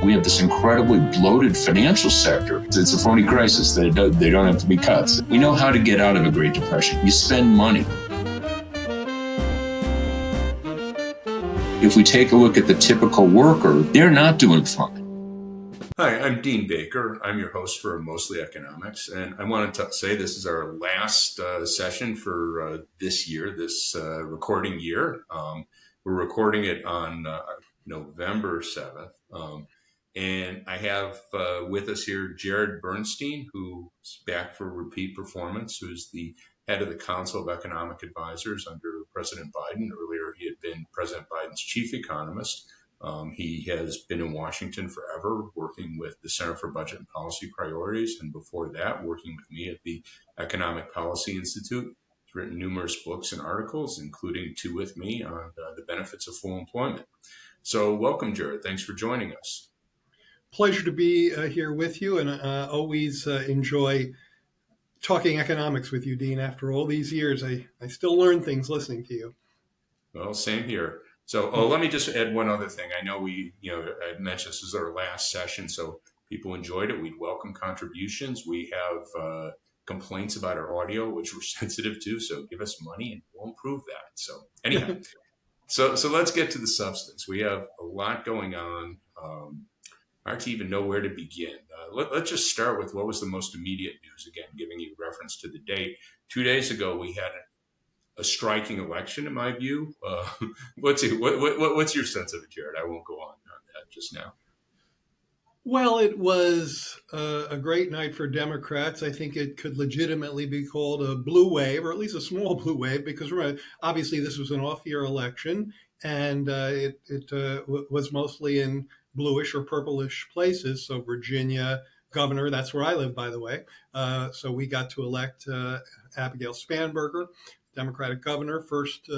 We have this incredibly bloated financial sector. It's a phony crisis. They don't have to be cuts. We know how to get out of a Great Depression. You spend money. If we take a look at the typical worker, they're not doing fine. Hi, I'm Dean Baker. I'm your host for Mostly Economics, and I wanted to say this is our last session for this year, this recording year. We're recording it on November 7th, and I have with us here Jared Bernstein, who's back for repeat performance, who's the head of the Council of Economic Advisors under President Biden. Earlier, he had been President Biden's chief economist. He has been in Washington forever, working with the Center for Budget and Policy Priorities, and before that, working with me at the Economic Policy Institute. He's written numerous books and articles, including two with me on the benefits of full employment. So welcome, Jared. Thanks for joining us. Pleasure to be here with you, and always enjoy talking economics with you, Dean. After all these years, I still learn things listening to you. Well, same here. So let me just add one other thing. I know I mentioned this is our last session, so people enjoyed it. We'd welcome contributions. We have complaints about our audio, which we're sensitive to, so give us money and we'll improve that. So anyhow, so let's get to the substance. We have a lot going on. Hard to even know where to begin. Let's just start with what was the most immediate news, again, giving you reference to the date. 2 days ago, we had a striking election, in my view. What's your sense of it, Jared? I won't go on that just now. Well, it was a great night for Democrats. I think it could legitimately be called a blue wave, or at least a small blue wave, because obviously this was an off-year election, and it was mostly in bluish or purplish places. So Virginia governor, that's where I live, by the way. So we got to elect Abigail Spanberger, Democratic governor, first.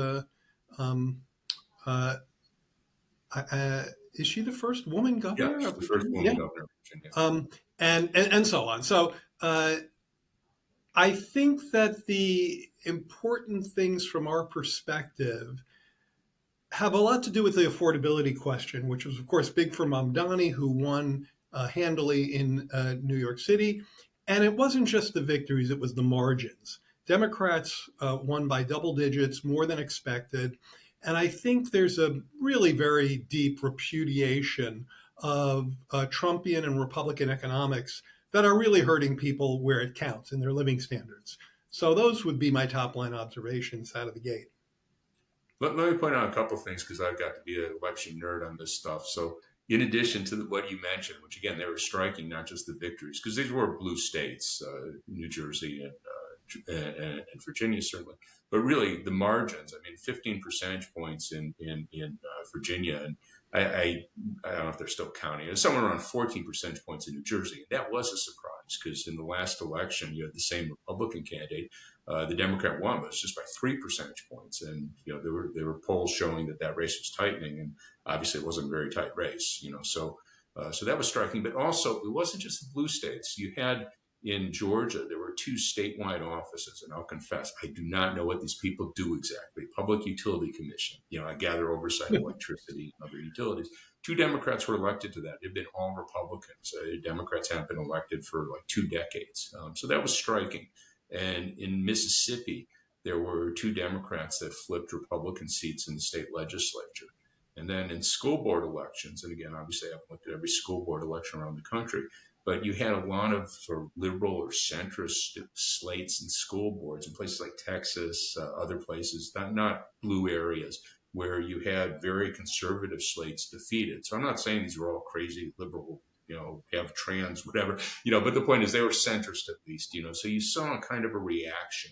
Is she the first woman governor? Yeah, she's the first woman governor of Virginia. And so on. So I think that the important things from our perspective have a lot to do with the affordability question, which was, of course, big for Mamdani, who won handily in New York City. And it wasn't just the victories, it was the margins. Democrats won by double digits, more than expected. And I think there's a really very deep repudiation of Trumpian and Republican economics that are really hurting people where it counts in their living standards. So those would be my top line observations out of the gate. Let me point out a couple of things, because I've got to be an election nerd on this stuff. So in addition to what you mentioned, which again, they were striking, not just the victories, because these were blue states, New Jersey and Virginia, certainly. But really, the margins, 15 percentage points in Virginia, and I don't know if they're still counting. It's somewhere around 14 percentage points in New Jersey. And that was a surprise, because in the last election, you had the same Republican candidate. The Democrat won, but it's just by 3 percentage points. And, there were polls showing that race was tightening. And obviously, it wasn't a very tight race, So that was striking. But also, it wasn't just the blue states. You had in Georgia, there were two statewide offices, and I'll confess, I do not know what these people do exactly. Public Utility Commission, I gather oversight of electricity and other utilities. Two Democrats were elected to that. They've been all Republicans. Democrats haven't been elected for like 2 decades. So that was striking. And in Mississippi, there were 2 Democrats that flipped Republican seats in the state legislature. And then in school board elections, and again, obviously I haven't looked at every school board election around the country, but you had a lot of sort of liberal or centrist slates in school boards in places like Texas, other places, not blue areas, where you had very conservative slates defeated. So I'm not saying these were all crazy liberal, have trans, whatever, but the point is they were centrist at least, so you saw a kind of a reaction,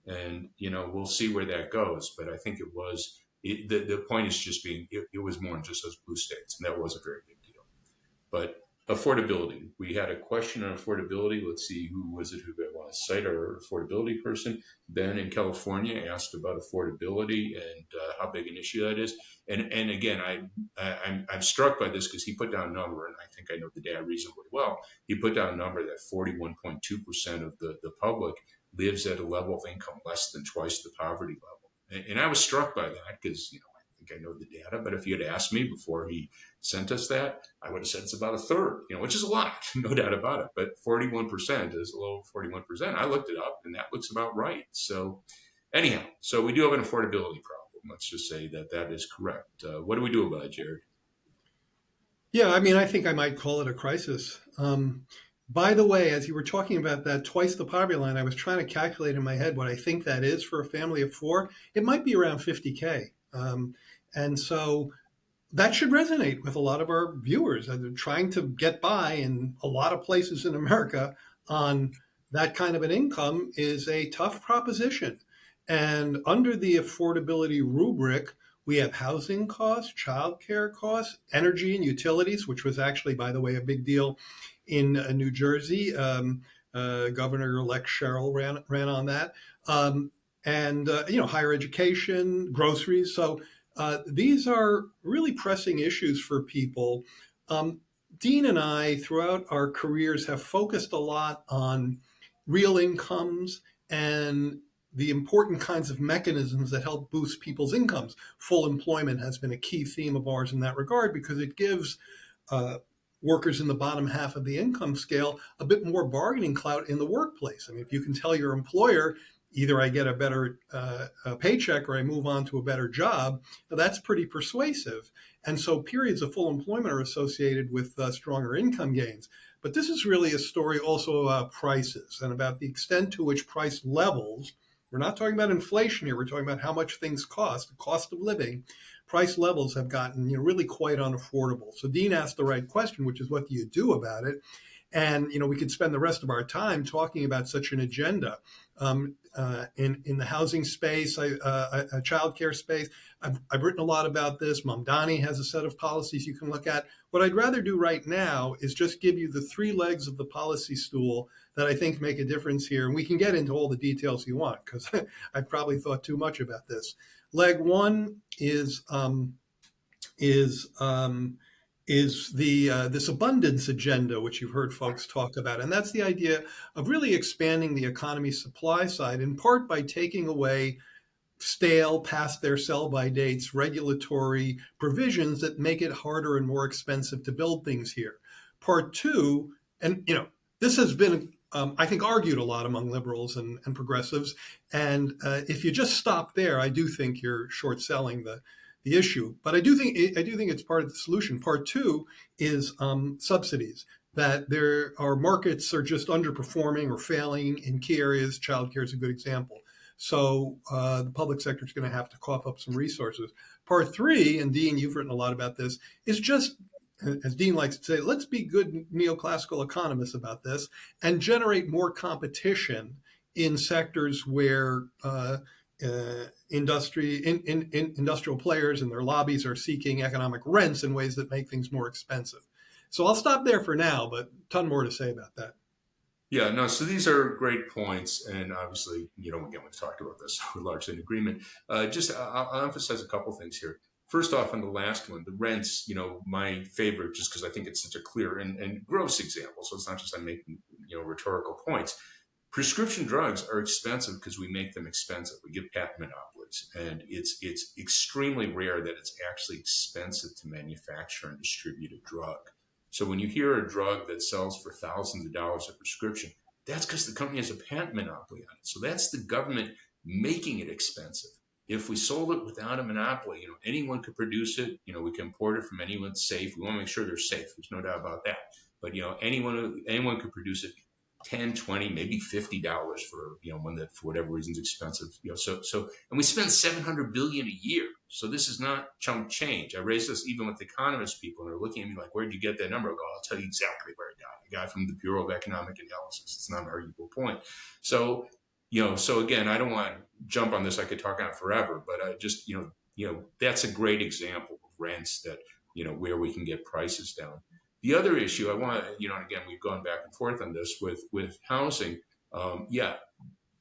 and, we'll see where that goes. But I think the point is just it was more than just those blue states, and that was a very big deal. But affordability. We had a question on affordability. Let's see, who was it who I want to cite our affordability person? Ben in California asked about affordability and how big an issue that is. And again, I'm struck by this because he put down a number, and I think I know the data reasonably well. He put down a number that 41.2% of the public lives at a level of income less than twice the poverty level. And I was struck by that because, I think think I know the data, but if you had asked me before he sent us that, I would have said it's about a third, which is a lot, no doubt about it. But 41% is a little 41%. I looked it up, and that looks about right. So anyhow, so we do have an affordability problem. Let's just say that is correct. What do we do about it, Jared? Yeah, I mean, I think I might call it a crisis. By the way, as you were talking about that twice the poverty line, I was trying to calculate in my head what I think that is for a family of four. It might be around 50K. And so that should resonate with a lot of our viewers. They're trying to get by in a lot of places in America on that kind of an income is a tough proposition. And under the affordability rubric, we have housing costs, childcare costs, energy and utilities, which was actually, by the way, a big deal in New Jersey. Governor-elect Sherrill ran on that. And higher education, groceries. So these are really pressing issues for people. Dean and I, throughout our careers, have focused a lot on real incomes and the important kinds of mechanisms that help boost people's incomes. Full employment has been a key theme of ours in that regard because it gives workers in the bottom half of the income scale a bit more bargaining clout in the workplace. I mean, if you can tell your employer, either I get a better paycheck or I move on to a better job, that's pretty persuasive. And so periods of full employment are associated with stronger income gains. But this is really a story also about prices and about the extent to which price levels, we're not talking about inflation here, we're talking about how much things cost, the cost of living, price levels have gotten really quite unaffordable. So Dean asked the right question, which is what do you do about it? And we could spend the rest of our time talking about such an agenda in the housing space, childcare space. I've written a lot about this. Mamdani has a set of policies you can look at. What I'd rather do right now is just give you the three legs of the policy stool that I think make a difference here. And we can get into all the details you want because I've probably thought too much about this. Leg one is this abundance agenda, which you've heard folks talk about. And that's the idea of really expanding the economy's supply side, in part by taking away stale, past their sell-by dates, regulatory provisions that make it harder and more expensive to build things here. Part two, and this has been, I think, argued a lot among liberals and progressives. And if you just stop there, I do think you're short selling the issue. But I do think it's part of the solution. Part two is subsidies, that there are markets are just underperforming or failing in key areas. Childcare is a good example. So the public sector is going to have to cough up some resources. Part three, and Dean, you've written a lot about this, is just, as Dean likes to say, let's be good neoclassical economists about this and generate more competition in sectors where industrial players and their lobbies are seeking economic rents in ways that make things more expensive. So I'll stop there for now, but a ton more to say about that. Yeah, no, so these are great points. And obviously, again, we've talked about this, so we're largely in agreement. I'll emphasize a couple things here. First off, on the last one, the rents, my favorite, just because I think it's such a clear and gross example. So it's not just I'm making, rhetorical points. Prescription drugs are expensive because we make them expensive. We give patent monopolies, and it's extremely rare that it's actually expensive to manufacture and distribute a drug. So when you hear a drug that sells for thousands of dollars a prescription, that's because the company has a patent monopoly on it. So that's the government making it expensive. If we sold it without a monopoly, anyone could produce it. We can import it from anyone safe. We want to make sure they're safe. There's no doubt about that. But anyone could produce it. $10, $20, maybe $50 for one that for whatever reason is expensive. So and we spend $700 billion a year. So this is not chunk change. I raised this even with economist people, and they're looking at me like, "Where'd you get that number?" I go, "I'll tell you exactly where I got it. I got it from the Bureau of Economic Analysis. It's not an arguable point." So so again, I don't want to jump on this. I could talk on forever, but I just that's a great example of rents that where we can get prices down. The other issue I want to, and again, we've gone back and forth on this with housing.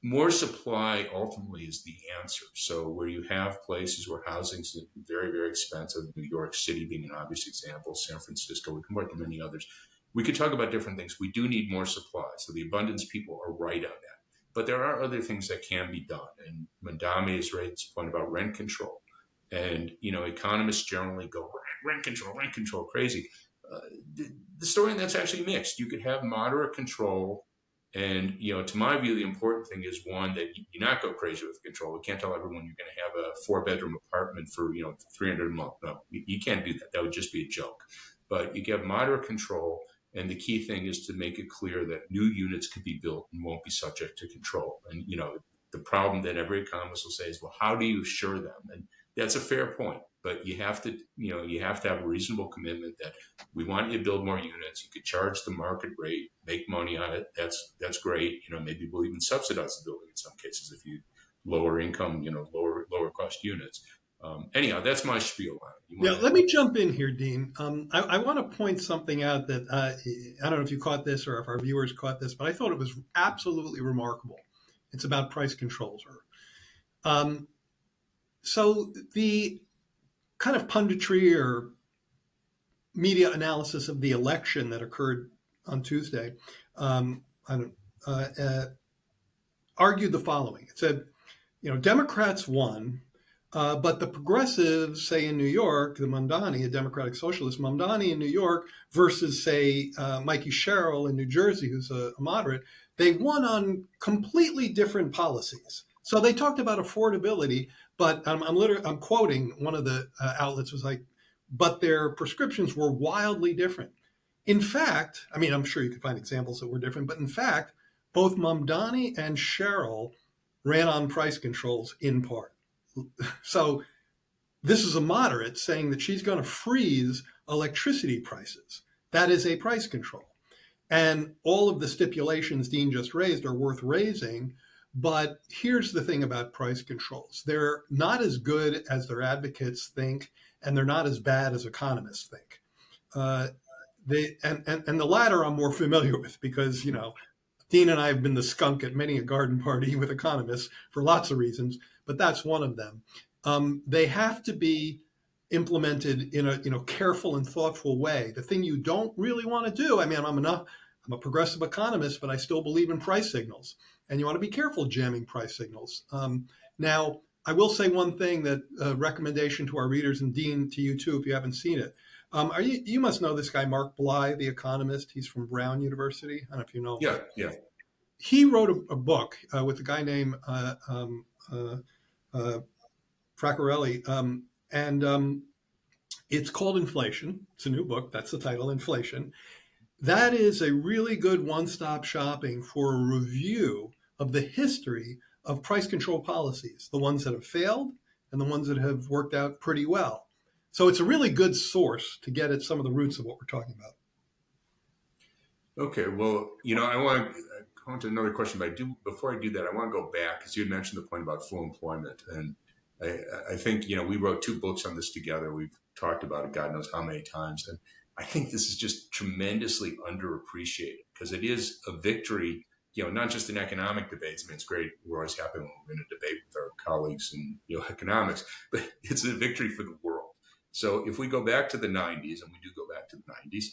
More supply ultimately is the answer. So where you have places where housing is very, very expensive, New York City being an obvious example, San Francisco, we can point to many others. We could talk about different things. We do need more supply. So the abundance people are right on that. But there are other things that can be done. And Mamdani has raised this point about rent control. And, economists generally go rent control, crazy. Uh, the story on that's actually mixed. You could have moderate control. And, to my view, the important thing is one, that you not go crazy with control. You can't tell everyone you're going to have a 4-bedroom apartment for, $300 a month. No, you can't do that. That would just be a joke. But you get moderate control. And the key thing is to make it clear that new units could be built and won't be subject to control. And, the problem that every economist will say is, well, how do you assure them? And that's a fair point. But you have to, have a reasonable commitment that we want you to build more units. You could charge the market rate, make money on it. That's great. Maybe we'll even subsidize the building in some cases if you lower income, lower cost units. Anyhow, that's my spiel on it. Yeah, let me jump in here, Dean. I want to point something out that I don't know if you caught this or if our viewers caught this, but I thought it was absolutely remarkable. It's about price controls. So the kind of punditry or media analysis of the election that occurred on Tuesday argued the following. It said, Democrats won, but the progressives, say in New York, the Mamdani, a Democratic Socialist, Mamdani in New York versus, say, Mikey Sherrill in New Jersey, who's a moderate, they won on completely different policies. So they talked about affordability, but I'm quoting one of the outlets was like, but their prescriptions were wildly different. In fact, I'm sure you could find examples that were different, but in fact, both Mamdani and Sherrill ran on price controls in part. So this is a moderate saying that she's going to freeze electricity prices. That is a price control. And all of the stipulations Dean just raised are worth raising. But here's the thing about price controls. They're not as good as their advocates think, and they're not as bad as economists think. And the latter I'm more familiar with because, Dean and I have been the skunk at many a garden party with economists for lots of reasons, but that's one of them. They have to be implemented in a careful and thoughtful way. The thing you don't really want to do, I'm a progressive economist, but I still believe in price signals. And you want to be careful jamming price signals. Now, I will say one thing that recommendation to our readers, and Dean, to you too, if you haven't seen it. You must know this guy, Mark Bly, the economist. He's from Brown University. I don't know if you know him. Yeah. He wrote a book with a guy named Fraccarelli, and it's called Inflation. It's a new book. That's the title, Inflation. That is a really good one-stop shopping for a review of the history of price control policies, the ones that have failed and the ones that have worked out pretty well. So it's a really good source to get at some of the roots of what we're talking about. Okay, well, I want to go on to another question, but before I do that, I want to go back because you had mentioned the point about full employment. And I think, we wrote 2 books on this together. We've talked about it God knows how many times. And I think this is just tremendously underappreciated because it is a victory, not just in economic debates. It's great. We're always happy when we're in a debate with our colleagues in economics, but it's a victory for the world. So if we go back to the 90s, and we do go back to the 90s,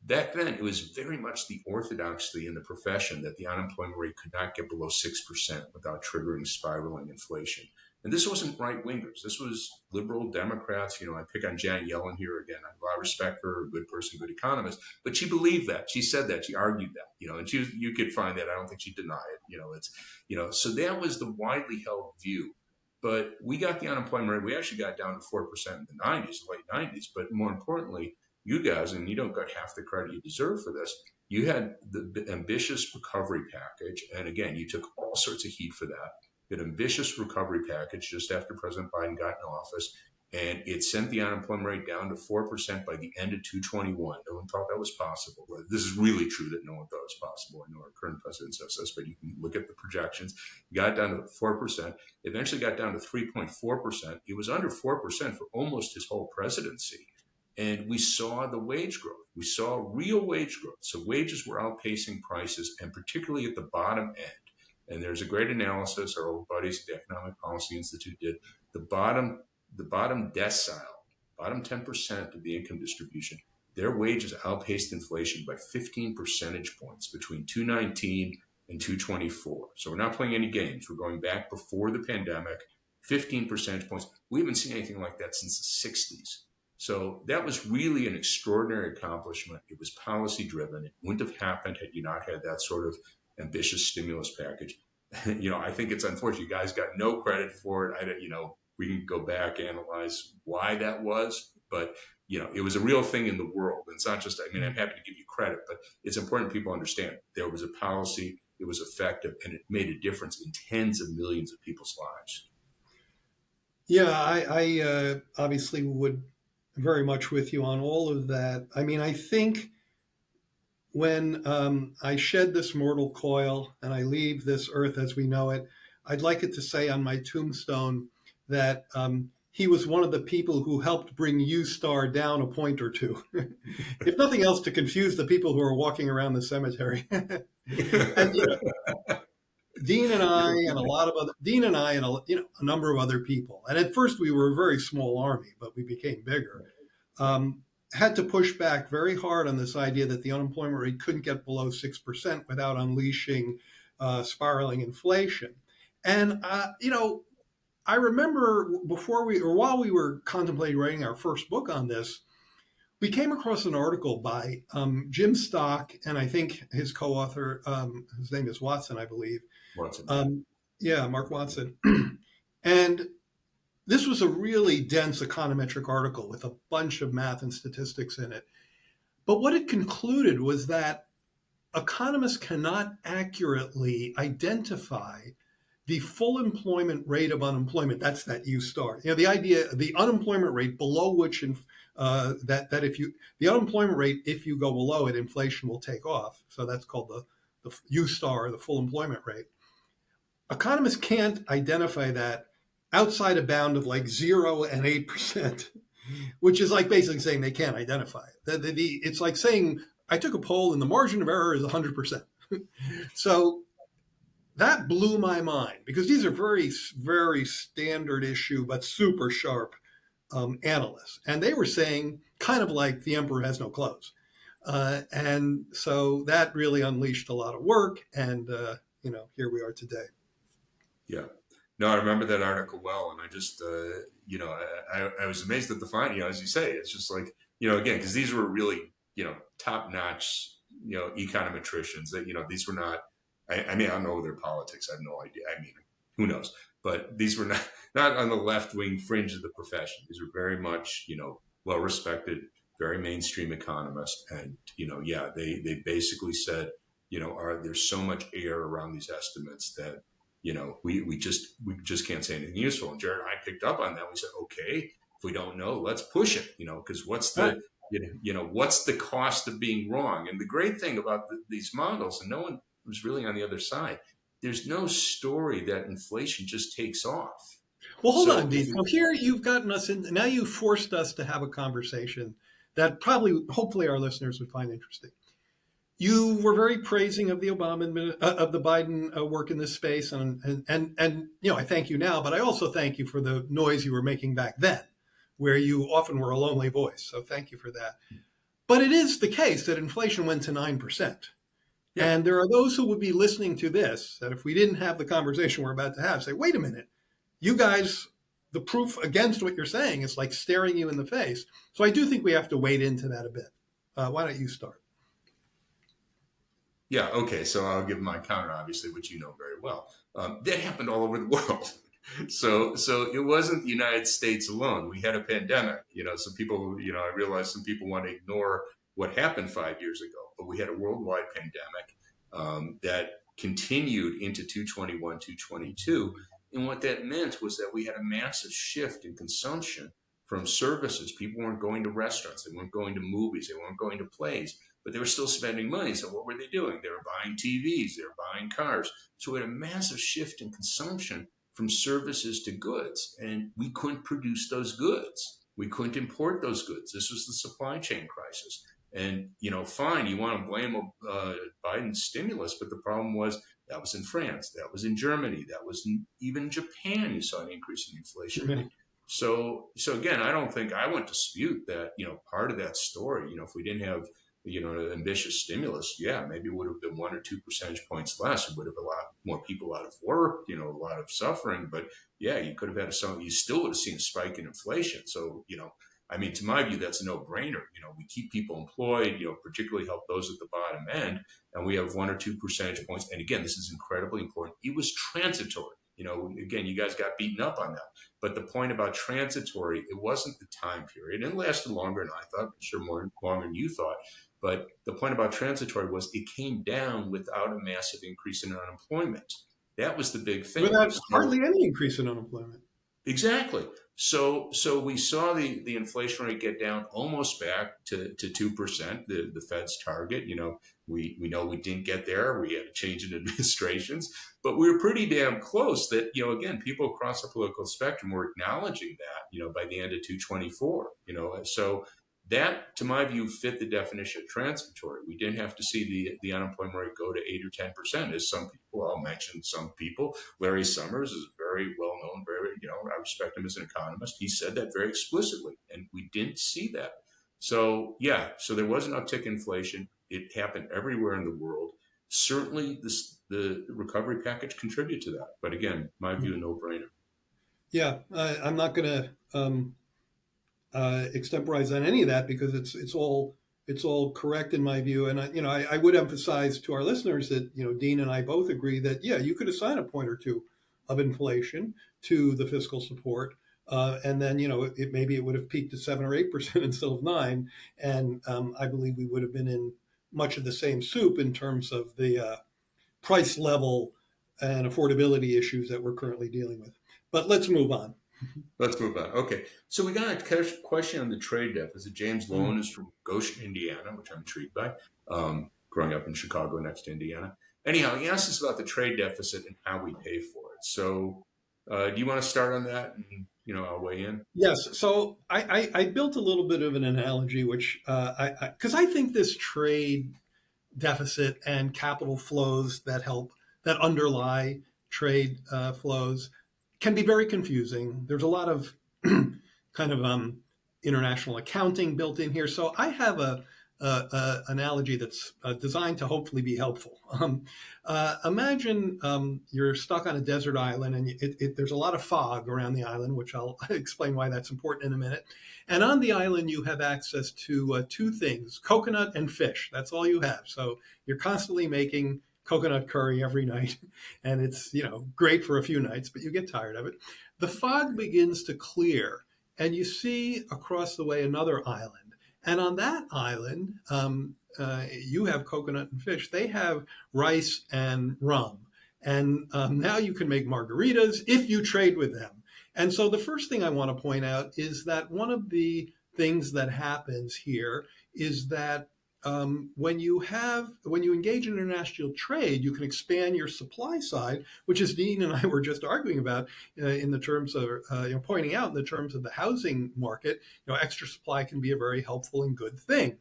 back then it was very much the orthodoxy in the profession that the unemployment rate could not get below 6% without triggering spiraling inflation. And this wasn't right-wingers. This was liberal Democrats. I pick on Janet Yellen here again. I have a lot of respect for her, a good person, good economist. But she believed that. She said that. She argued that. And you could find that. I don't think she denied it. So that was the widely held view. But we got the unemployment rate. We actually got down to 4% in the 90s, late 90s. But more importantly, you guys, and you don't get half the credit you deserve for this, you had the ambitious recovery package. And again, you took all sorts of heat for that. An ambitious recovery package just after President Biden got in office, and it sent the unemployment rate down to 4% by the end of 2021. No one thought that was possible. This is really true that no one thought it was possible. I know our current president says this, but you can look at the projections. It got down to 4%, eventually got down to 3.4%. It was under 4% for almost his whole presidency. And we saw the wage growth. We saw real wage growth. So wages were outpacing prices, and particularly at the bottom end. And there's a great analysis our old buddies at the Economic Policy Institute did. The bottom decile, bottom 10% of the income distribution, their wages outpaced inflation by 15 percentage points between 2019 and 2024. So we're not playing any games. We're going back before the pandemic. 15 percentage points. We haven't seen anything like that since the 60s. So that was really an extraordinary accomplishment. It was policy driven. It wouldn't have happened had you not had that sort of ambitious stimulus package. I think it's unfortunate. You guys got no credit for it. We can go back, analyze why that was, but it was a real thing in the world. It's not just, I'm happy to give you credit, but it's important people understand there was a policy, it was effective, and it made a difference in tens of millions of people's lives. Yeah, I obviously would very much with you on all of that. I think when I shed this mortal coil and I leave this earth as we know it, I'd like it to say on my tombstone that he was one of the people who helped bring U-Star down a point or two, if nothing else, to confuse the people who are walking around the cemetery. And, Dean and I and a number of other people, and at first we were a very small army, but we became bigger. Had to push back very hard on this idea that the unemployment rate couldn't get below 6% without unleashing spiraling inflation. And I remember while we were contemplating writing our first book on this, we came across an article by Jim Stock and I think his co-author, his name is Watson, I believe. Watson. Mark Watson. And this was a really dense econometric article with a bunch of math and statistics in it. But what it concluded was that economists cannot accurately identify the full employment rate of unemployment. That's that U-Star. The idea, the unemployment rate below which the unemployment rate, if you go below it, inflation will take off. So that's called the U-Star, the full employment rate. Economists can't identify that outside a bound of like 0 and 8%, which is like basically saying they can't identify it. It's like saying, I took a poll and the margin of error is 100%. So that blew my mind because these are very, very standard issue, but super sharp analysts. And they were saying kind of like the emperor has no clothes. And so that really unleashed a lot of work. And, here we are today. Yeah. No, I remember that article well. And I just, I was amazed at the finding, as you say, it's just like, again, because these were really, top-notch, econometricians that, these were not, I don't know their politics. I have no idea. Who knows? But these were not on the left-wing fringe of the profession. These were very much, well-respected, very mainstream economists. And, they basically said, there's so much air around these estimates that, we just can't say anything useful. And Jared and I picked up on that. We said, okay, if we don't know, let's push it, because what's the cost of being wrong? And the great thing about these models, and no one was really on the other side, there's no story that inflation just takes off. Well, hold on, Dean. So here you've gotten us in, now you've forced us to have a conversation that hopefully our listeners would find interesting. You were very praising of the Biden work in this space, and I thank you now, but I also thank you for the noise you were making back then, where you often were a lonely voice. So thank you for that. But it is the case that inflation went to 9%. Yeah. And there are those who would be listening to this, that if we didn't have the conversation we're about to have, say, wait a minute, you guys, the proof against what you're saying is like staring you in the face. So I do think we have to wade into that a bit. Why don't you start? Yeah, okay, so I'll give my counter, obviously, which you know very well. That happened all over the world. So it wasn't the United States alone. We had a pandemic, some people, I realize some people want to ignore what happened 5 years ago, but we had a worldwide pandemic that continued into 221, 222. And what that meant was that we had a massive shift in consumption from services. People weren't going to restaurants. They weren't going to movies. They weren't going to plays. But they were still spending money. So what were they doing? They were buying TVs. They were buying cars. So we had a massive shift in consumption from services to goods. And we couldn't produce those goods. We couldn't import those goods. This was the supply chain crisis. And, fine, you want to blame Biden's stimulus, but the problem was that was in France. That was in Germany. That was even Japan. You saw an increase in inflation. Mm-hmm. So again, I don't think I would dispute that, part of that story, if we didn't have an ambitious stimulus, yeah, maybe it would have been 1 or 2 percentage points less. It would have a lot more people out of work, a lot of suffering. But yeah, you could have had you still would have seen a spike in inflation. So, I mean, to my view, that's a no-brainer. We keep people employed, particularly help those at the bottom end, and we have 1 or 2 percentage points. And again, this is incredibly important. It was transitory. Again, you guys got beaten up on that. But the point about transitory, it wasn't the time period. And it lasted longer than I thought, I'm sure more longer than you thought. But the point about transitory was it came down without a massive increase in unemployment. That was the big thing. Without So, hardly any increase in unemployment. exactly. So we saw the inflation rate get down almost back to 2%, the Fed's target. We know we didn't get there. We had a change in administrations, but we were pretty damn close that, again, people across the political spectrum were acknowledging that, by the end of 224, so that, to my view, fit the definition of transitory. We didn't have to see the unemployment rate go to 8 or 10%, as some people, I'll mention some people. Larry Summers is very well known, I respect him as an economist. He said that very explicitly, and we didn't see that. So, yeah, so there was an uptick in inflation. It happened everywhere in the world. Certainly, the recovery package contributed to that. But again, my view, a no-brainer. Yeah, I'm not going to extemporize on any of that because it's all correct in my view. And I would emphasize to our listeners that Dean and I both agree that you could assign a point or two of inflation to the fiscal support, and then maybe it would have peaked at 7 or 8% instead of 9, and I believe we would have been in much of the same soup in terms of the price level and affordability issues that we're currently dealing with. But let's move on. Let's move on. Okay. So we got a question on the trade deficit. James Lowen is from Goshen, Indiana, which I'm intrigued by, growing up in Chicago next to Indiana. Anyhow, he asked us about the trade deficit and how we pay for it. So do you want to start on that? And, I'll weigh in. Yes. So I built a little bit of an analogy, which because I think this trade deficit and capital flows that underlie trade flows can be very confusing. There's a lot of kind of international accounting built in here. So I have a analogy that's designed to hopefully be helpful. Imagine you're stuck on a desert island and there's a lot of fog around the island, which I'll explain why that's important in a minute. And on the island, you have access to two things, coconut and fish. That's all you have. So you're constantly making coconut curry every night. And it's, great for a few nights, but you get tired of it. The fog begins to clear and you see across the way another island. And on that island, you have coconut and fish. They have rice and rum. And now you can make margaritas if you trade with them. And so the first thing I want to point out is that one of the things that happens here is that when you engage in international trade, you can expand your supply side, which is Dean and I were just arguing about in the terms of pointing out in the terms of the housing market. Extra supply can be a very helpful and good thing.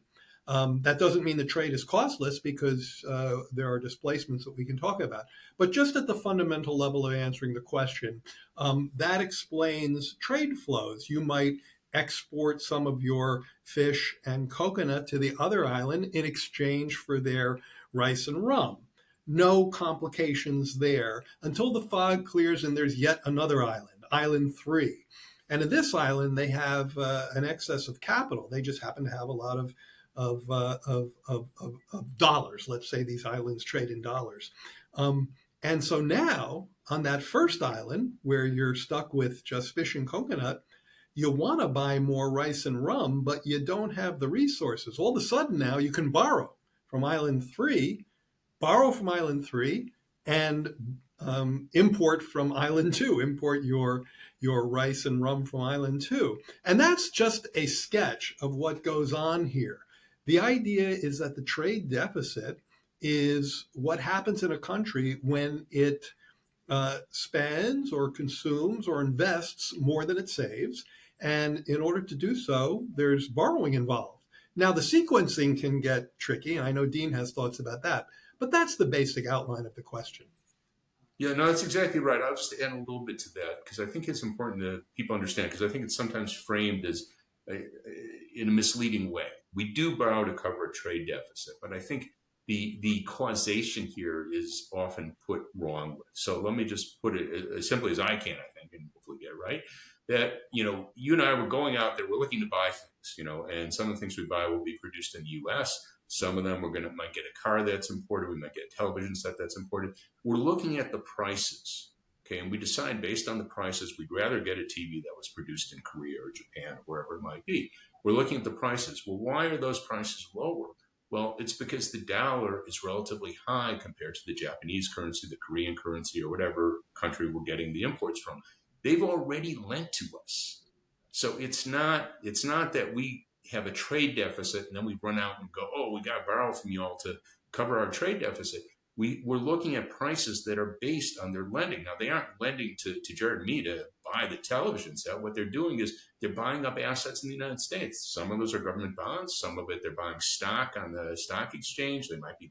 That doesn't mean the trade is costless because there are displacements that we can talk about. But just at the fundamental level of answering the question, that explains trade flows. You might export some of your fish and coconut to the other island in exchange for their rice and rum. No complications there until the fog clears and there's yet another island, Island 3. And in this island, they have an excess of capital. They just happen to have a lot of dollars. Let's say these islands trade in dollars. And so now on that first island where you're stuck with just fish and coconut, you want to buy more rice and rum, but you don't have the resources. All of a sudden now you can borrow from Island 3, and import from Island 2, import your rice and rum from Island 2. And that's just a sketch of what goes on here. The idea is that the trade deficit is what happens in a country when it spends or consumes or invests more than it saves. And in order to do so, there's borrowing involved. Now, the sequencing can get tricky, and I know Dean has thoughts about that, but that's the basic outline of the question. Yeah, no, that's exactly right. I'll just add a little bit to that because I think it's important that people understand, because I think it's sometimes framed as in a misleading way. We do borrow to cover a trade deficit, but I think the causation here is often put wrongly. So let me just put it as simply as I can, I think, and hopefully get it right. That, you and I were going out there, we're looking to buy things, and some of the things we buy will be produced in the US. Some of them might get a car that's imported, we might get a television set that's imported. We're looking at the prices. Okay, and we decide based on the prices, we'd rather get a TV that was produced in Korea or Japan or wherever it might be. We're looking at the prices. Well, why are those prices lower? Well, it's because the dollar is relatively high compared to the Japanese currency, the Korean currency, or whatever country we're getting the imports from. They've already lent to us. So it's not that we have a trade deficit and then we run out and go, oh, we got to borrow from you all to cover our trade deficit. We're looking at prices that are based on their lending. Now, they aren't lending to Jared and me to buy the television set. What they're doing is they're buying up assets in the United States. Some of those are government bonds. Some of it they're buying stock on the stock exchange. They might be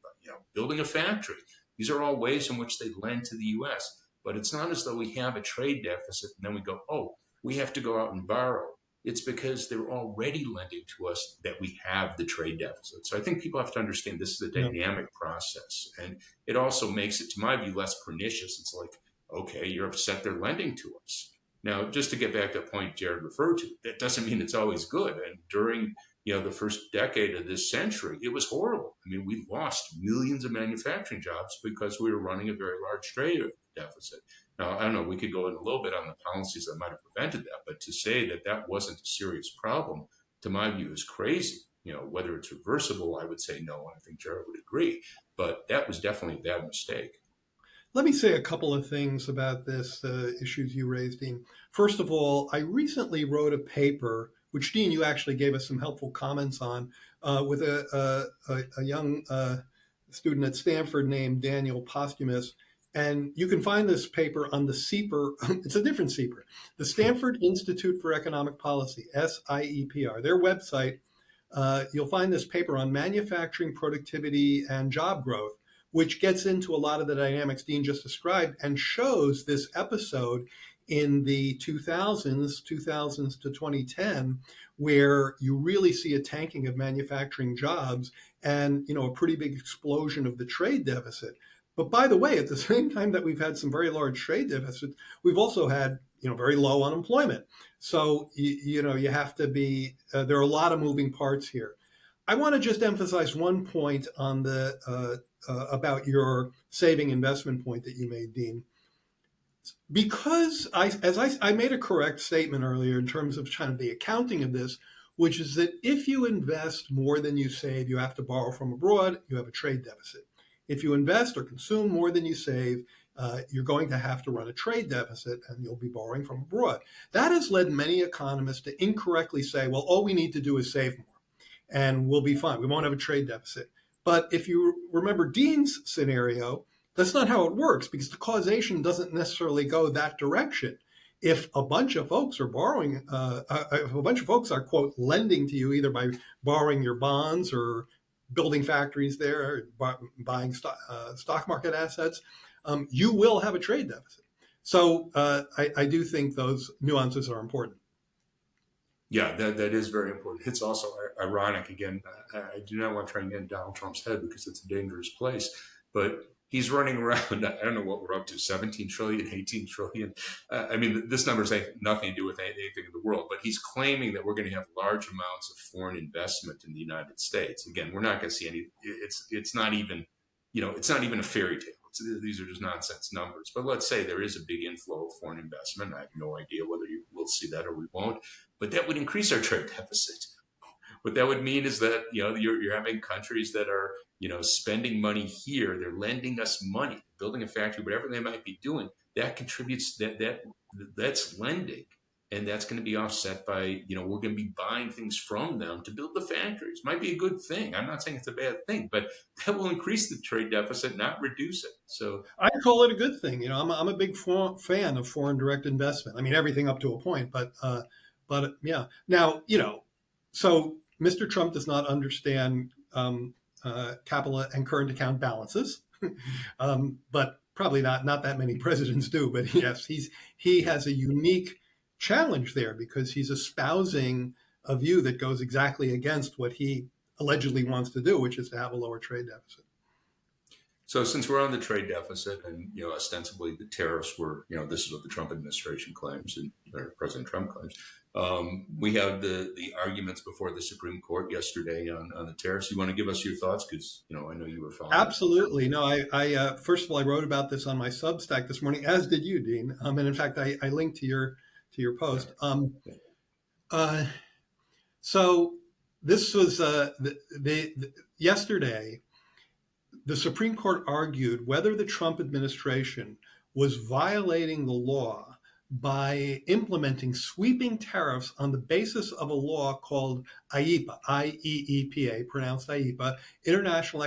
building a factory. These are all ways in which they lend to the U.S. But it's not as though we have a trade deficit and then we go, oh, we have to go out and borrow. It's because they're already lending to us that we have the trade deficit. So I think people have to understand this is a dynamic process. And it also makes it, to my view, less pernicious. It's like, okay, you're upset they're lending to us. Now, just to get back to the point Jared referred to, that doesn't mean it's always good. And during the first decade of this century, it was horrible. I mean, we lost millions of manufacturing jobs because we were running a very large trade deficit. Now, I don't know, we could go in a little bit on the policies that might have prevented that, but to say that that wasn't a serious problem, to my view, is crazy. Whether it's reversible, I would say no, and I think Jared would agree. But that was definitely a bad mistake. Let me say a couple of things about this issues you raised, Dean. First of all, I recently wrote a paper, which, Dean, you actually gave us some helpful comments on, with a young student at Stanford named Daniel Posthumus. And you can find this paper on the SIEPR. It's a different SIEPR, the Stanford Institute for Economic Policy, SIEPR. Their website, you'll find this paper on manufacturing productivity and job growth, which gets into a lot of the dynamics Dean just described and shows this episode in the 2000s to 2010, where you really see a tanking of manufacturing jobs and a pretty big explosion of the trade deficit. But by the way, at the same time that we've had some very large trade deficits, we've also had very low unemployment. So you have to be. There are a lot of moving parts here. I want to just emphasize one point on the about your saving investment point that you made, Dean. Because I made a correct statement earlier in terms of kind of the accounting of this, which is that if you invest more than you save, you have to borrow from abroad, you have a trade deficit. If you invest or consume more than you save, you're going to have to run a trade deficit and you'll be borrowing from abroad. That has led many economists to incorrectly say, well, all we need to do is save more and we'll be fine. We won't have a trade deficit. But if you remember Dean's scenario, that's not how it works because the causation doesn't necessarily go that direction. If a bunch of folks are borrowing, if a bunch of folks are, quote, lending to you either by borrowing your bonds or building factories there, buying stock market assets, you will have a trade deficit. So I do think those nuances are important. Yeah, that is very important. It's also ironic. Again, I do not want to try and get in Donald Trump's head because it's a dangerous place, but he's running around, I don't know what we're up to, 17 trillion, 18 trillion. I mean, this number has nothing to do with anything in the world, but he's claiming that we're going to have large amounts of foreign investment in the United States. Again, we're not going to see any, it's not even, it's not even a fairy tale. These are just nonsense numbers. But let's say there is a big inflow of foreign investment. I have no idea whether we'll see that or we won't, but that would increase our trade deficit. What that would mean is that, you're having countries that are, spending money here. They're lending us money, building a factory, whatever they might be doing. That contributes, that's lending. And that's going to be offset by, we're going to be buying things from them to build the factories. Might be a good thing. I'm not saying it's a bad thing, but that will increase the trade deficit, not reduce it. So I call it a good thing. I'm a big fan of foreign direct investment. I mean, everything up to a point, but yeah. Now, so Mr. Trump does not understand capital and current account balances, but probably not that many presidents do. But yes, he has a unique challenge there because he's espousing a view that goes exactly against what he allegedly wants to do, which is to have a lower trade deficit. So since we're on the trade deficit and, ostensibly the tariffs were, this is what the Trump administration claims and President Trump claims. We have the arguments before the Supreme Court yesterday on the tariffs. You want to give us your thoughts? Because, I know you were following. Absolutely. No, I first of all, I wrote about this on my Substack this morning, as did you, Dean. And in fact, I linked to your post. So this was yesterday. The Supreme Court argued whether the Trump administration was violating the law by implementing sweeping tariffs on the basis of a law called IEEPA, I-E-E-P-A, pronounced IEEPA, International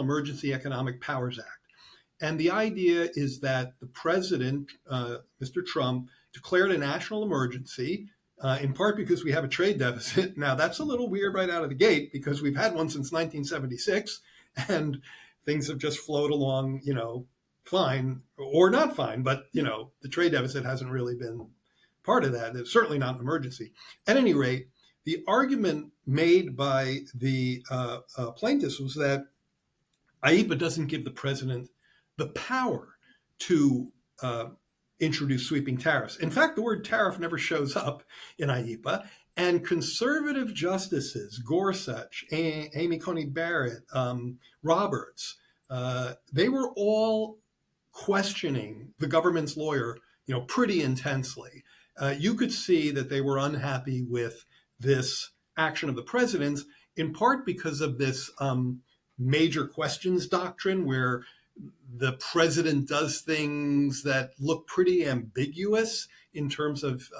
Emergency Economic Powers Act. And the idea is that the president, Mr. Trump, declared a national emergency, in part because we have a trade deficit. Now, that's a little weird right out of the gate because we've had one since 1976, and things have just flowed along, fine or not fine. But, the trade deficit hasn't really been part of that. It's certainly not an emergency. At any rate, the argument made by the plaintiffs was that IEEPA doesn't give the president the power to introduce sweeping tariffs. In fact, the word tariff never shows up in IEEPA. And conservative justices, Gorsuch, Amy Coney Barrett, Roberts, they were all questioning the government's lawyer, pretty intensely. You could see that they were unhappy with this action of the president's, in part because of this major questions doctrine where the president does things that look pretty ambiguous in terms of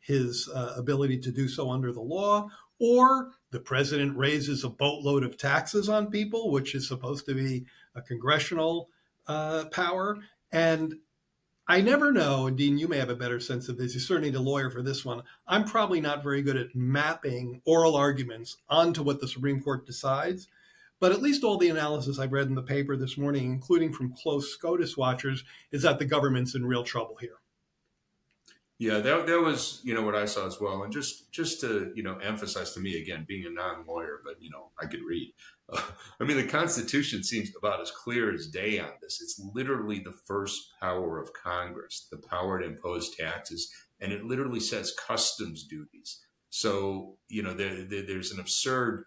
his ability to do so under the law, or the president raises a boatload of taxes on people, which is supposed to be a congressional power. And I never know, and Dean, you may have a better sense of this. You're certainly the lawyer for this one. I'm probably not very good at mapping oral arguments onto what the Supreme Court decides. But at least all the analysis I've read in the paper this morning, including from close SCOTUS watchers, is that the government's in real trouble here. Yeah, that was, what I saw as well. And just to, emphasize to me, again, being a non-lawyer, but, I could read. The Constitution seems about as clear as day on this. It's literally the first power of Congress, the power to impose taxes. And it literally says customs duties. So, there's an absurd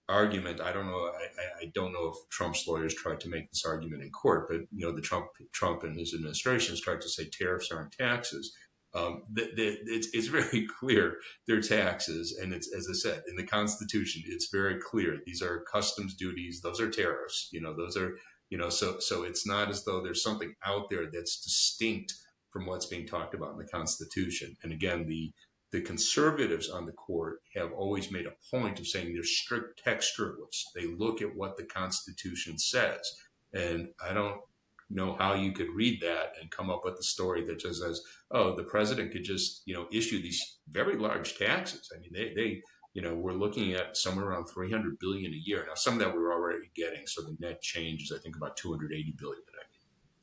argument. I don't know. I don't know if Trump's lawyers tried to make this argument in court, but the Trump and his administration has tried to say tariffs aren't taxes. It's very clear they're taxes, and it's, as I said, in the Constitution, it's very clear these are customs duties. Those are tariffs. Those are So it's not as though there's something out there that's distinct from what's being talked about in the Constitution. And again, the conservatives on the court have always made a point of saying they're strict textualists. They look at what the Constitution says. And I don't know how you could read that and come up with a story that just says, oh, the president could just, issue these very large taxes. We're looking at somewhere around $300 billion a year. Now, some of that we're already getting. So the net change is, I think, about $280 billion.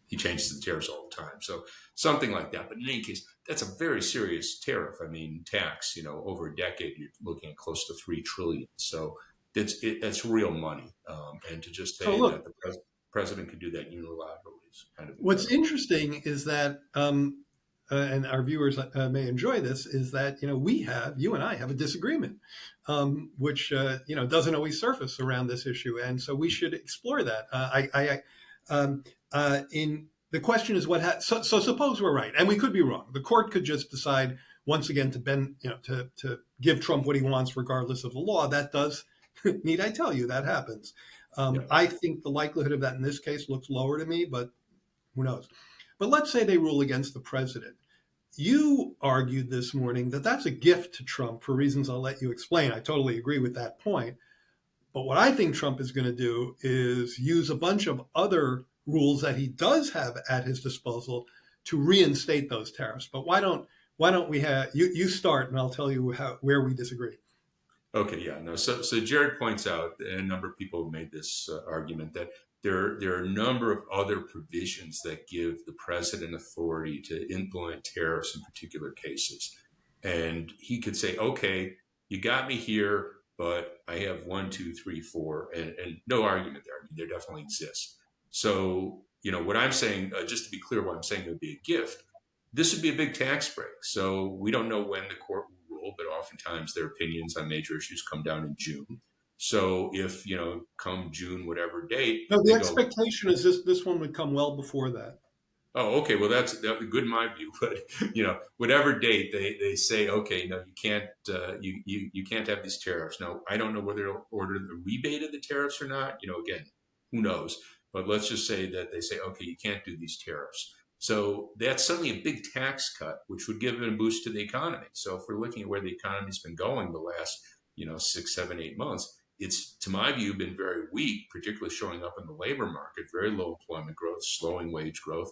He changes the tariffs all the time. So something like that. But in any case, that's a very serious tariff. Tax, over a decade, you're looking at close to $3 trillion. So it's real money. And to just say that the president could do that unilaterally is kind of... What's interesting is that, and our viewers may enjoy this, is that, you and I have a disagreement, which, doesn't always surface around this issue. And so we should explore that. The question is so suppose we're right, and we could be wrong. The court could just decide once again to give Trump what he wants, regardless of the law. That does, need I tell you, that happens. I think the likelihood of that in this case looks lower to me, but who knows? But let's say they rule against the president. You argued this morning that that's a gift to Trump for reasons I'll let you explain. I totally agree with that point. But what I think Trump is going to do is use a bunch of other rules that he does have at his disposal to reinstate those tariffs. But why don't we have you start, and I'll tell you where we disagree. Okay, yeah, no. So Jared points out, and a number of people have made this argument, that there are a number of other provisions that give the president authority to implement tariffs in particular cases. And he could say, okay, you got me here, but I have one, two, three, four, and no argument there. I mean, there definitely exists. So, what I'm saying, just to be clear, what I'm saying it would be a gift. This would be a big tax break. So we don't know when the court will rule, but oftentimes their opinions on major issues come down in June. So if, come June, whatever date, No, the they go, expectation is this one would come well before that. oh, okay. Well, that's good in my view. But whatever date they say, okay, no, you can't you can't have these tariffs. Now, I don't know whether they'll order the rebate of the tariffs or not. Again, who knows? But let's just say that they say, okay, you can't do these tariffs. So that's suddenly a big tax cut, which would give it a boost to the economy. So if we're looking at where the economy's been going the last 6, 7, 8 months, it's, to my view, been very weak, particularly showing up in the labor market. Very low employment growth, slowing wage growth.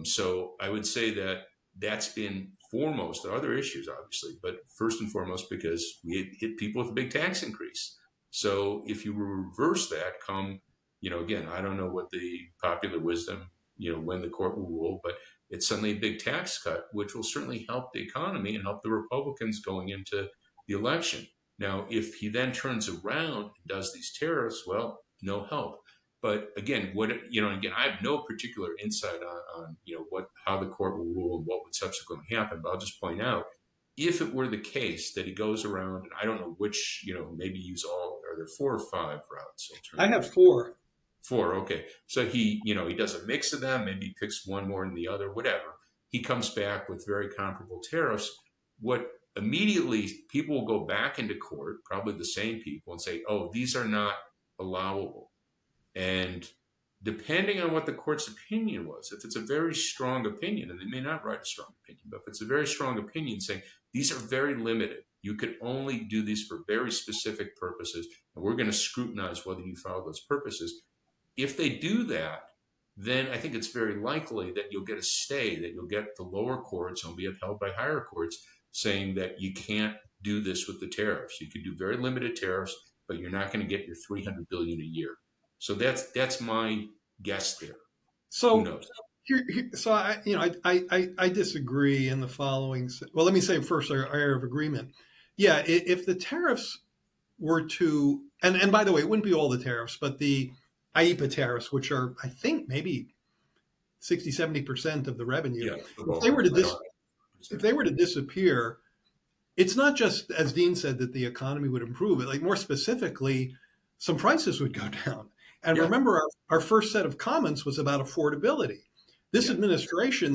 So I would say that that's been foremost. There are other issues, obviously, but first and foremost because we hit people with a big tax increase. So if you reverse that, again, I don't know what the popular wisdom, when the court will rule, but it's suddenly a big tax cut, which will certainly help the economy and help the Republicans going into the election. Now, if he then turns around and does these tariffs, well, no help. But again, I have no particular insight on how the court will rule and what would subsequently happen. But I'll just point out, if it were the case that he goes around, and I don't know which, maybe use all, are there 4 or 5 routes? I have 4. 4, okay. So he does a mix of them, maybe he picks one more than the other, whatever. He comes back with very comparable tariffs. What immediately people will go back into court, probably the same people, and say, oh, these are not allowable. And depending on what the court's opinion was, if it's a very strong opinion, and they may not write a strong opinion, but if it's a very strong opinion saying these are very limited, you could only do these for very specific purposes, and we're going to scrutinize whether you follow those purposes. If they do that, then I think it's very likely that you'll get a stay, that you'll get the lower courts and be upheld by higher courts saying that you can't do this with the tariffs. You can do very limited tariffs, but you're not going to get your $300 billion a year. So that's my guess there. So, who knows? I disagree in the following. Well, let me say first our area of agreement. Yeah, if the tariffs were to, and by the way, it wouldn't be all the tariffs, but the IEEPA tariffs, which are, I think, maybe 60, 70% of the revenue. Yeah, if they were to disappear, it's not just, as Dean said, that the economy would improve. Like more specifically, some prices would go down. And remember, our first set of comments was about affordability. This administration,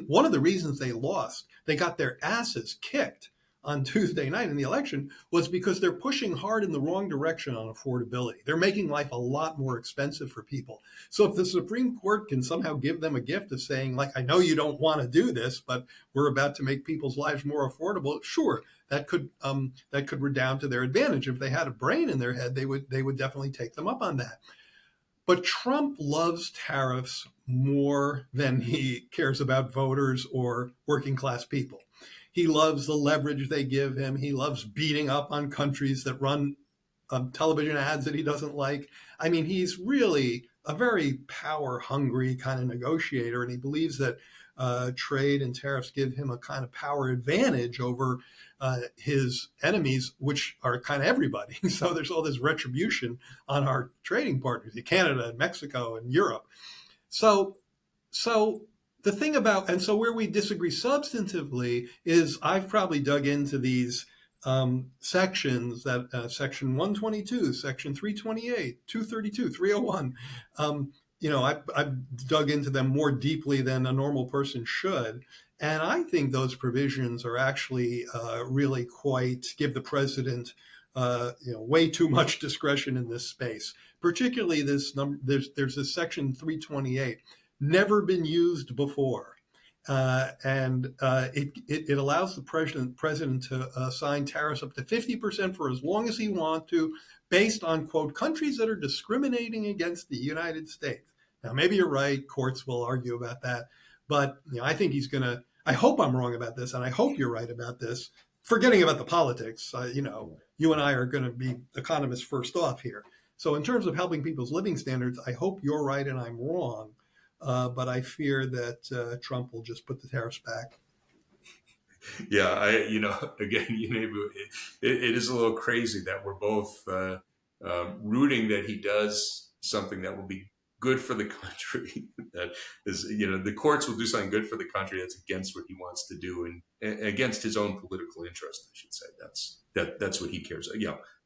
one of the reasons they lost, they got their asses kicked on Tuesday night in the election, was because they're pushing hard in the wrong direction on affordability. They're making life a lot more expensive for people. So if the Supreme Court can somehow give them a gift of saying, like, I know you don't want to do this, but we're about to make people's lives more affordable, sure, that could redound to their advantage. If they had a brain in their head, they would definitely take them up on that. But Trump loves tariffs more than he cares about voters or working class people. He loves the leverage they give him. He loves beating up on countries that run television ads that he doesn't like. I mean, he's really a very power-hungry kind of negotiator, and he believes that trade and tariffs give him a kind of power advantage over his enemies, which are kind of everybody. So there's all this retribution on our trading partners, Canada and Mexico and Europe. So the thing about, and so where we disagree substantively is I've probably dug into these sections that section 122, section 328, 232, 301. I've dug into them more deeply than a normal person should. And I think those provisions are actually really give the president way too much discretion in this space. Particularly this there's a section 328, never been used before. It allows the president to assign tariffs up to 50% for as long as he wants to, based on, quote, countries that are discriminating against the United States. Now, maybe you're right. Courts will argue about that. But I think he's going to, I hope I'm wrong about this, and I hope you're right about this. Forgetting about the politics, you and I are going to be economists first off here. So in terms of helping people's living standards, I hope you're right and I'm wrong. But I fear that Trump will just put the tariffs back. Yeah, again, it is a little crazy that we're both rooting that he does something that will be good for the country. That is, the courts will do something good for the country that's against what he wants to do and against his own political interest, I should say. That's what he cares.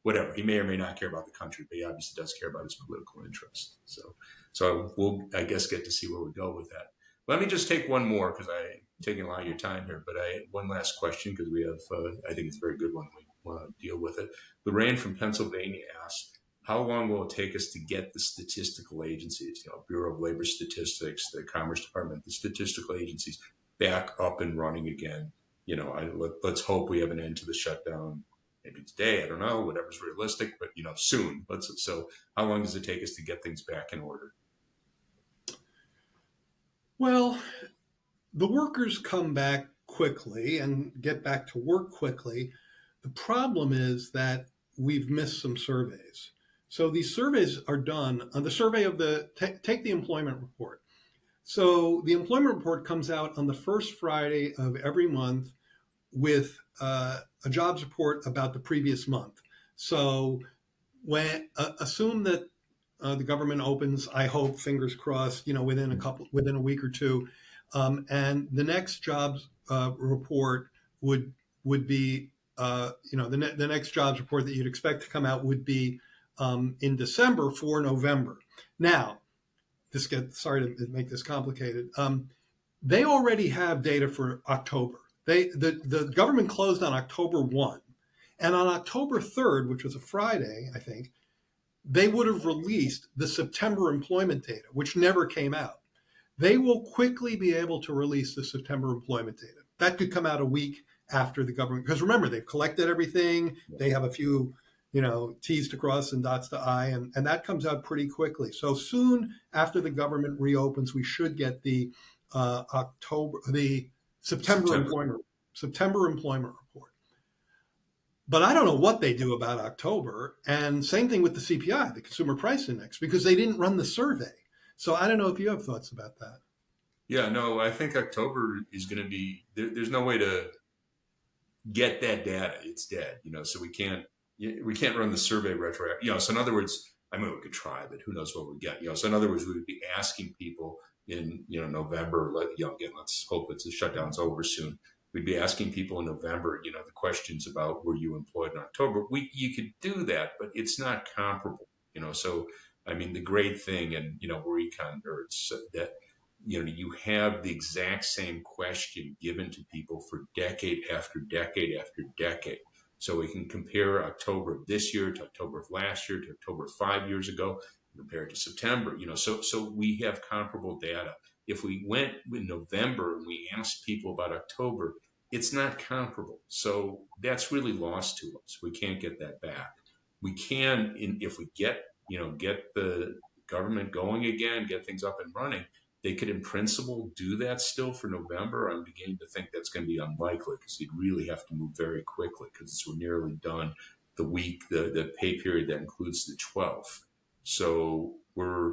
Whatever, he may or may not care about the country, but he obviously does care about his political interest. So we'll, I guess, get to see where we go with that. Let me just take one more because I'm taking a lot of your time here, but one last question because we have, I think it's a very good one. We want to deal with it. Lorraine from Pennsylvania asks, how long will it take us to get the statistical agencies, Bureau of Labor Statistics, the Commerce Department, the statistical agencies back up and running again? Let's hope we have an end to the shutdown. Maybe today, I don't know, whatever's realistic, but soon. So how long does it take us to get things back in order? Well, the workers come back quickly and get back to work quickly. The problem is that we've missed some surveys. So these surveys are done on the survey of take the employment report. So the employment report comes out on the first Friday of every month with a jobs report about the previous month. So assume that the government opens, I hope, fingers crossed, within a week or two, and the next jobs report would be, the next jobs report that you'd expect to come out would be in December for November. Now, sorry to make this complicated. They already have data for October. The government closed on October 1. And on October 3rd, which was a Friday, I think, they would have released the September employment data, which never came out. They will quickly be able to release the September employment data. That could come out a week after the government, because remember, they've collected everything. They have a few, T's to cross and dots to I, and that comes out pretty quickly. So soon after the government reopens, we should get the September employment report. But I don't know what they do about October. And same thing with the CPI, the Consumer Price Index, because they didn't run the survey. So I don't know if you have thoughts about that. Yeah, no, I think October is going to be, there's no way to get that data. It's dead, so we can't run the survey retroactive. So in other words, I mean, we could try, but who knows what we get, so in other words, we would be asking people in, November, again, let's hope the shutdown's over soon. We'd be asking people in November, the questions about were you employed in October? You could do that, but it's not comparable, So, I mean, the great thing, and we're econ nerds, that you have the exact same question given to people for decade after decade after decade. So we can compare October of this year to October of last year to October 5 years ago, compared to September. So we have comparable data. If we went in November and we asked people about October, it's not comparable. So that's really lost to us. We can't get that back. We can, if we get the government going again, get things up and running, they could in principle do that still for November. I'm beginning to think that's going to be unlikely because you'd really have to move very quickly because we're nearly done the pay period that includes the 12th. So we're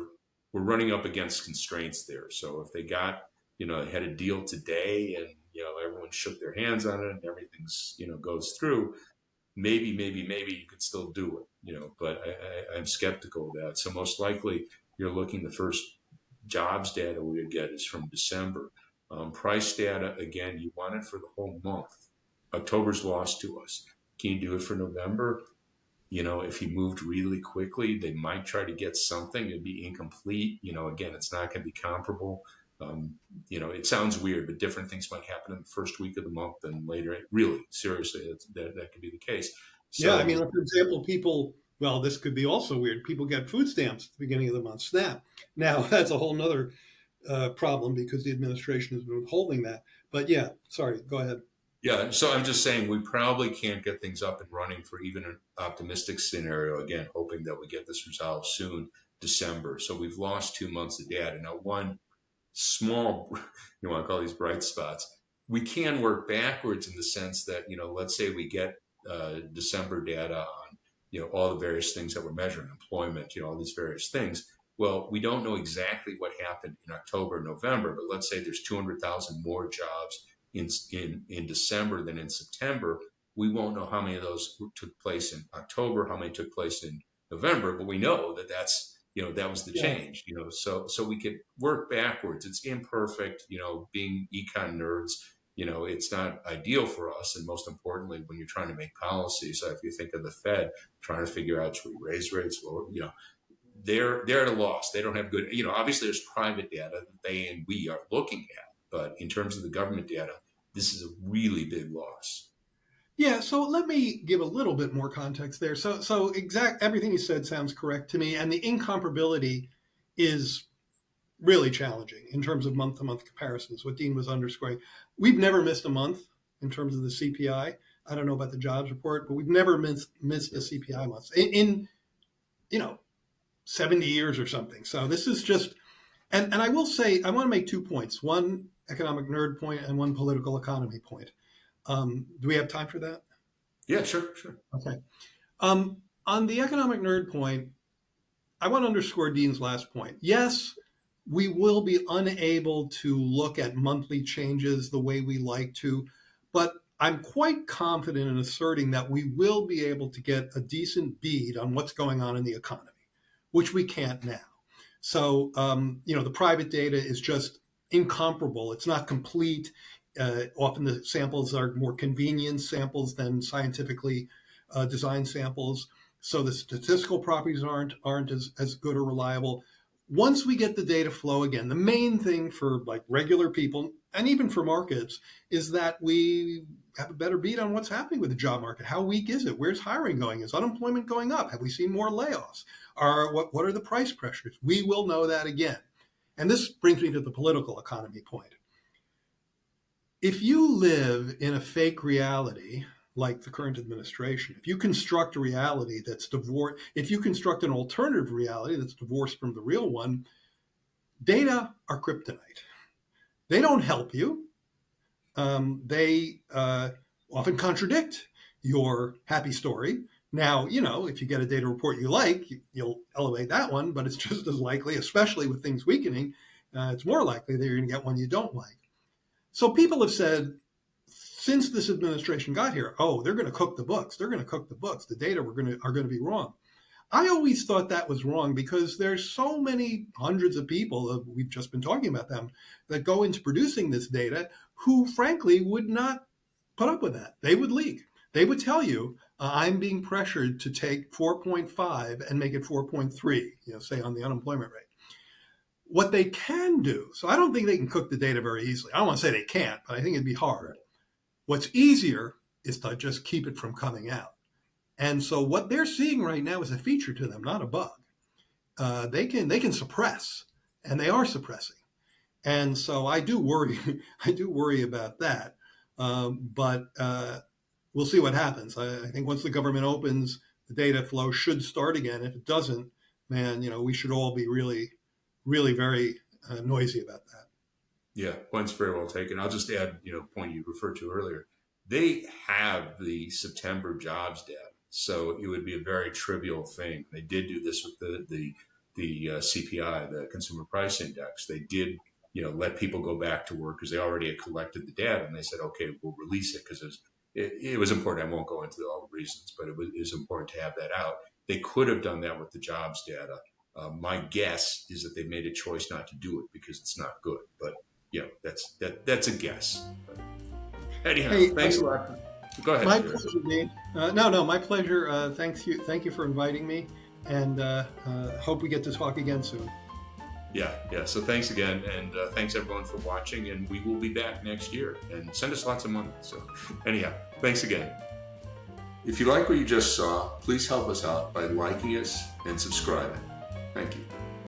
running up against constraints there. So if they got, they had a deal today and, everyone shook their hands on it and everything's, goes through, maybe you could still do it, but I'm skeptical of that. So most likely you're looking, the first jobs data we would get is from December. Price data, again, you want it for the whole month. October's lost to us. Can you do it for November? If you moved really quickly, they might try to get something. It'd be incomplete. Again, it's not going to be comparable. It sounds weird, but different things might happen in the first week of the month than later. Really, seriously, that could be the case. So, yeah, I mean, for example, this could be also weird. People get food stamps at the beginning of the month, SNAP. Now, that's a whole nother problem because the administration has been withholding that. But yeah, sorry, go ahead. Yeah, so I'm just saying we probably can't get things up and running for even an optimistic scenario. Again, hoping that we get this resolved soon, December. So we've lost 2 months of data. Now, one small, you want to call these bright spots, we can work backwards in the sense that, let's say we get December data on, all the various things that we're measuring, employment, all these various things. Well, we don't know exactly what happened in October, November, but let's say there's 200,000 more jobs in December than in September. We won't know how many of those took place in October, how many took place in November, but we know that that was the change, so we could work backwards. It's imperfect, being econ nerds, it's not ideal for us. And most importantly, when you're trying to make policies, if you think of the Fed trying to figure out, should we raise rates, lower, they're at a loss. They don't have good, obviously there's private data that they and we are looking at, but in terms of the government data, this is a really big loss. Yeah, so let me give a little bit more context there. So everything you said sounds correct to me, and the incomparability is really challenging in terms of month-to-month comparisons. What Dean was underscoring, we've never missed a month in terms of the CPI. I don't know about the jobs report, but we've never missed a CPI month in 70 years or something. So this is just, and I will say, I want to make 2 points: one economic nerd point and one political economy point. Do we have time for that? Yeah, sure. Okay. On the economic nerd point, I want to underscore Dean's last point. Yes, we will be unable to look at monthly changes the way we like to, but I'm quite confident in asserting that we will be able to get a decent bead on what's going on in the economy, which we can't now. So, the private data is just incomparable. It's not complete. Often the samples are more convenience samples than scientifically designed samples. So the statistical properties aren't as good or reliable. Once we get the data flow again, the main thing for like regular people and even for markets is that we have a better beat on what's happening with the job market. How weak is it? Where's hiring going? Is unemployment going up? Have we seen more layoffs? What are the price pressures? We will know that again. And this brings me to the political economy point. If you live in a fake reality like the current administration, if you construct a reality that's divorced, if you construct an alternative reality that's divorced from the real one, data are kryptonite. They don't help you. They often contradict your happy story. Now, if you get a data report you like, you'll elevate that one, but it's just as likely, especially with things weakening, it's more likely that you're going to get one you don't like. So people have said, since this administration got here, they're going to cook the books. They're going to cook the books. The data are going to be wrong. I always thought that was wrong because there's so many hundreds of people, we've just been talking about them, that go into producing this data who, frankly, would not put up with that. They would leak. They would tell you, I'm being pressured to take 4.5 and make it 4.3, say on the unemployment rate. What they can do, so I don't think they can cook the data very easily. I don't want to say they can't, but I think it'd be hard. What's easier is to just keep it from coming out. And so what they're seeing right now is a feature to them, not a bug. They can suppress, and they are suppressing. And so I do worry. I do worry about that. But we'll see what happens. I think once the government opens, the data flow should start again. If it doesn't, man, we should all be really, really very noisy about that. Yeah, point's very well taken. I'll just add, point you referred to earlier. They have the September jobs data, so it would be a very trivial thing. They did do this with the CPI, the Consumer Price Index. They did, let people go back to work because they already had collected the data, and they said, okay, we'll release it because it was important. I won't go into all the reasons, but it was important to have that out. They could have done that with the jobs data. My guess is that they made a choice not to do it because it's not good. But that's a guess. But anyhow, thanks a lot. Go ahead. My pleasure, Dean. No, my pleasure. Thank you for inviting me, and hope we get to talk again soon. Yeah. So thanks again, and thanks everyone for watching. And we will be back next year. And send us lots of money. So anyhow, thanks again. If you like what you just saw, please help us out by liking us and subscribing. Thank you.